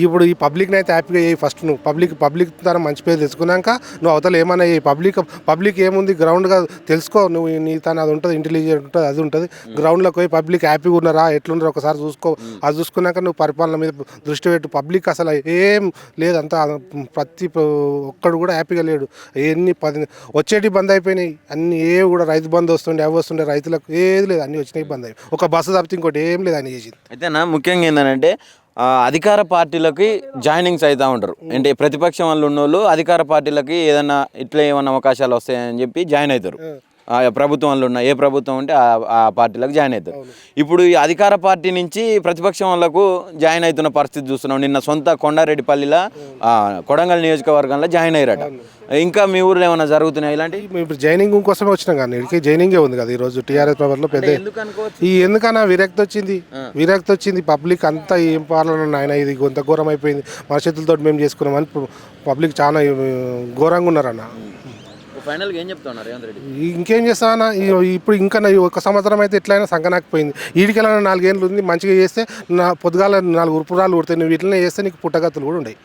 ఇప్పుడు ఈ పబ్లిక్ని అయితే హ్యాపీగా చేయి ఫస్ట్. నువ్వు పబ్లిక్ ద్వారా మంచి పేరు తెచ్చుకున్నాక నువ్వు అవతల ఏమన్నా ఈ పబ్లిక్ ఏముంది గ్రౌండ్గా తెలుసుకో. నువ్వు నీ తను అది ఉంటుంది, ఇంటెలిజెంట్ ఉంటుంది, అది ఉంటుంది. గ్రౌండ్లోకి పోయి పబ్లిక్ హ్యాపీగా ఉన్నారా ఎట్లున్నారో ఒకసారి చూసుకో. అది చూసుకున్నాక నువ్వు పరిపాలన మీద దృష్టి పెట్టు. పబ్లిక్ అసలు ఏం లేదు, అంతా ప్రతి ఒక్కడు కూడా హ్యాపీగా లేడు. ఎన్ని వచ్చేటి బంద్ అయిపోయినాయి అన్ని. ఏ కూడా రైతు బంద్ వస్తుండే అవి వస్తుండే, రైతులకు ఏది లేదు, అన్ని వచ్చినాయి బంద్ అయిపోయి. ఒక బస్సు తప్పితే ఇంకోటి ఏం లేదు అని చేసింది. అయితేనా ముఖ్యంగా ఏంటంటే అధికార పార్టీలకి జాయినింగ్స్ అవుతూ ఉంటారు. అంటే ప్రతిపక్షం వాళ్ళు ఉన్నోళ్ళు అధికార పార్టీలకి ఏదన్నా ఇట్లా ఏమన్నా అవకాశాలు వస్తాయని చెప్పి జాయిన్ అవుతారు. ప్రభుత్వంలో ఉన్న ఏ ప్రభుత్వం ఉంటే ఆ పార్టీలకు జాయిన్ అవుతారు. ఇప్పుడు ఈ అధికార పార్టీ నుంచి ప్రతిపక్షం వాళ్ళకు జాయిన్ అవుతున్న పరిస్థితి చూస్తున్నాం. నిన్న సొంత కొండారెడ్డిపల్లిలో కొడంగల్ నియోజకవర్గంలో జాయిన్ అయ్యారట. ఇంకా మీ ఊర్లో ఏమైనా జరుగుతున్నాయి ఇలాంటి? ఇప్పుడు జైనింగ్ కోసమే వచ్చినాం కానీ ఇక్కడికి జైనింగే ఉంది కదా ఈరోజు టీఆర్ఎస్ ప్రభుత్వంలో పెద్ద. ఎందుకన్నా విరక్తి వచ్చింది పబ్లిక్ అంతా. ఏం పాలన ఆయన, ఇది కొంత ఘోరం అయిపోయింది, మన చేతులతో మేము చేసుకున్నామని పబ్లిక్ చాలా ఘోరంగా ఉన్నారన్న. ఫైనల్గా ఏం చెప్తున్నారు రేవంత్ రెడ్డి? ఇంకేం చేస్తావన్నా, ఇప్పుడు ఇంకా ఒక సంవత్సరం అయితే ఎట్లయినా సంకనాకపోయింది. ఈడికెళ్ళిన 4 ఏళ్ళు ఉంది, మంచిగా చేస్తే పొద్దుగాల 4 ఉరుపురాలు ఉడతాయి. నువ్వు ఇట్లనే చేస్తే నీకు పుట్టగతులు కూడా ఉండవు.